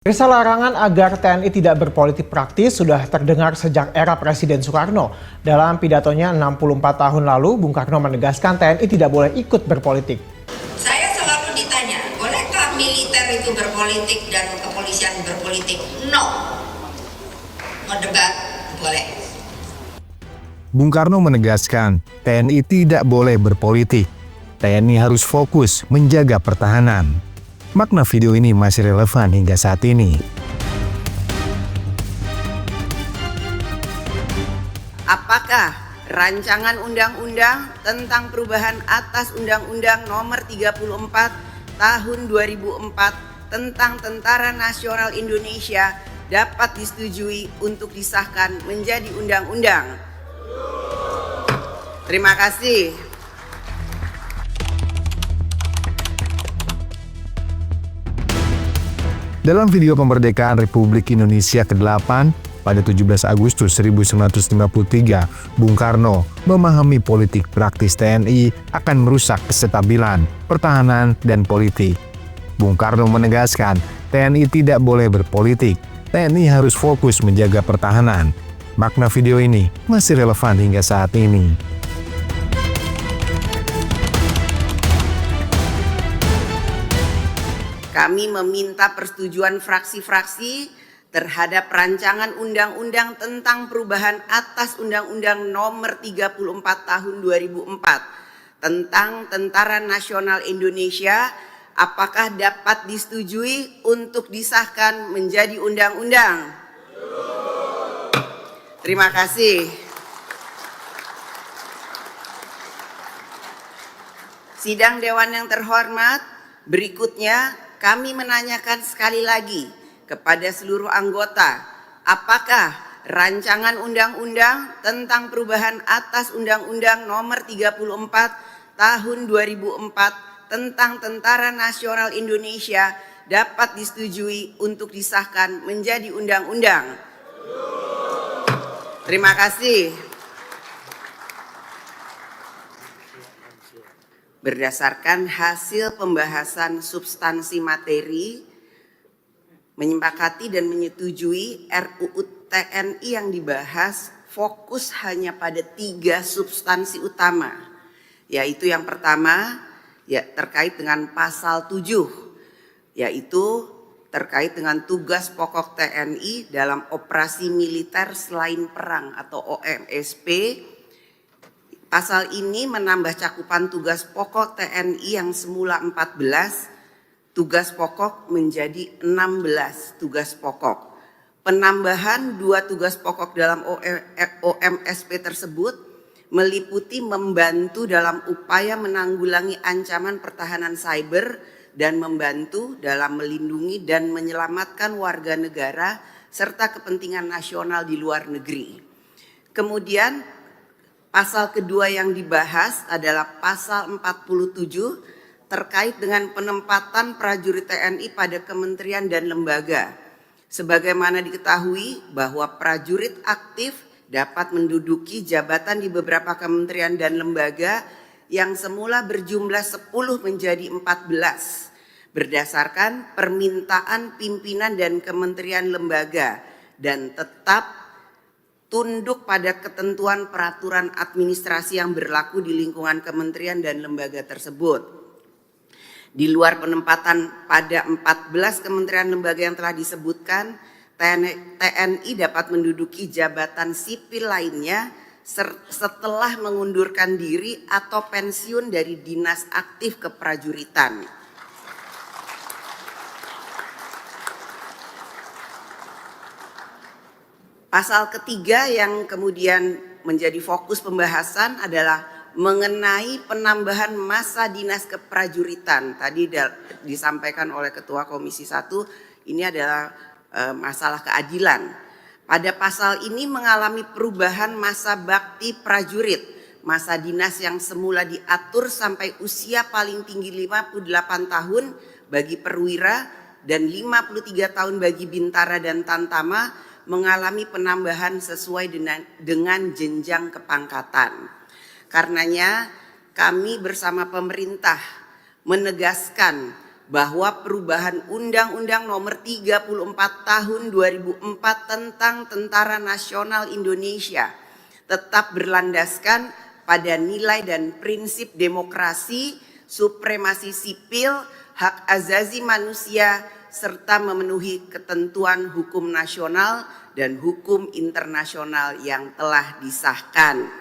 Risa larangan agar TNI tidak berpolitik praktis sudah terdengar sejak era Presiden Soekarno. Dalam pidatonya 64 tahun lalu, Bung Karno menegaskan TNI tidak boleh ikut berpolitik. Saya selalu ditanya, bolehkah militer itu berpolitik dan kepolisian berpolitik? No. Mau debat? Boleh. Bung Karno menegaskan TNI tidak boleh berpolitik. TNI harus fokus menjaga pertahanan. Makna video ini masih relevan hingga saat ini. Apakah rancangan undang-undang tentang perubahan atas Undang-Undang Nomor 34 Tahun 2004 tentang Tentara Nasional Indonesia dapat disetujui untuk disahkan menjadi undang-undang? Terima kasih. Dalam video pemerdekaan Republik Indonesia ke-8 pada 17 Agustus 1953, Bung Karno memahami politik praktis TNI akan merusak kestabilan, pertahanan, dan politik. Bung Karno menegaskan TNI tidak boleh berpolitik, TNI harus fokus menjaga pertahanan. Makna video ini masih relevan hingga saat ini. Kami meminta persetujuan fraksi-fraksi terhadap rancangan undang-undang tentang perubahan atas Undang-Undang Nomor 34 Tahun 2004 tentang Tentara Nasional Indonesia. Apakah dapat disetujui untuk disahkan menjadi undang-undang? Terima kasih. Sidang Dewan yang terhormat, berikutnya kami menanyakan sekali lagi kepada seluruh anggota, apakah rancangan undang-undang tentang perubahan atas Undang-Undang Nomor 34 Tahun 2004 tentang Tentara Nasional Indonesia dapat disetujui untuk disahkan menjadi undang-undang? Terima kasih. Berdasarkan hasil pembahasan substansi materi, menyepakati dan menyetujui RUU TNI yang dibahas fokus hanya pada 3 substansi utama, yaitu yang pertama terkait dengan pasal 7, yaitu terkait dengan tugas pokok TNI dalam operasi militer selain perang atau OMSP. Pasal ini menambah cakupan tugas pokok TNI yang semula 14 tugas pokok menjadi 16 tugas pokok. Penambahan 2 tugas pokok dalam OMSP tersebut meliputi membantu dalam upaya menanggulangi ancaman pertahanan cyber dan membantu dalam melindungi dan menyelamatkan warga negara serta kepentingan nasional di luar negeri. Kemudian pasal kedua yang dibahas adalah pasal 47 terkait dengan penempatan prajurit TNI pada kementerian dan lembaga. Sebagaimana diketahui bahwa prajurit aktif dapat menduduki jabatan di beberapa kementerian dan lembaga yang semula berjumlah 10 menjadi 14 berdasarkan permintaan pimpinan dan kementerian lembaga dan tetap tunduk pada ketentuan peraturan administrasi yang berlaku di lingkungan kementerian dan lembaga tersebut. Di luar penempatan pada 14 kementerian lembaga yang telah disebutkan, TNI dapat menduduki jabatan sipil lainnya setelah mengundurkan diri atau pensiun dari dinas aktif keprajuritan. Pasal ketiga yang kemudian menjadi fokus pembahasan adalah mengenai penambahan masa dinas keprajuritan. Tadi disampaikan oleh Ketua Komisi 1, ini adalah masalah keadilan. Pada pasal ini mengalami perubahan masa bakti prajurit. Masa dinas yang semula diatur sampai usia paling tinggi 58 tahun bagi perwira dan 53 tahun bagi bintara dan tantama mengalami penambahan sesuai dengan jenjang kepangkatan. Karenanya kami bersama pemerintah menegaskan bahwa perubahan Undang-Undang Nomor 34 Tahun 2004 tentang Tentara Nasional Indonesia tetap berlandaskan pada nilai dan prinsip demokrasi, supremasi sipil, hak asasi manusia, serta memenuhi ketentuan hukum nasional dan hukum internasional yang telah disahkan.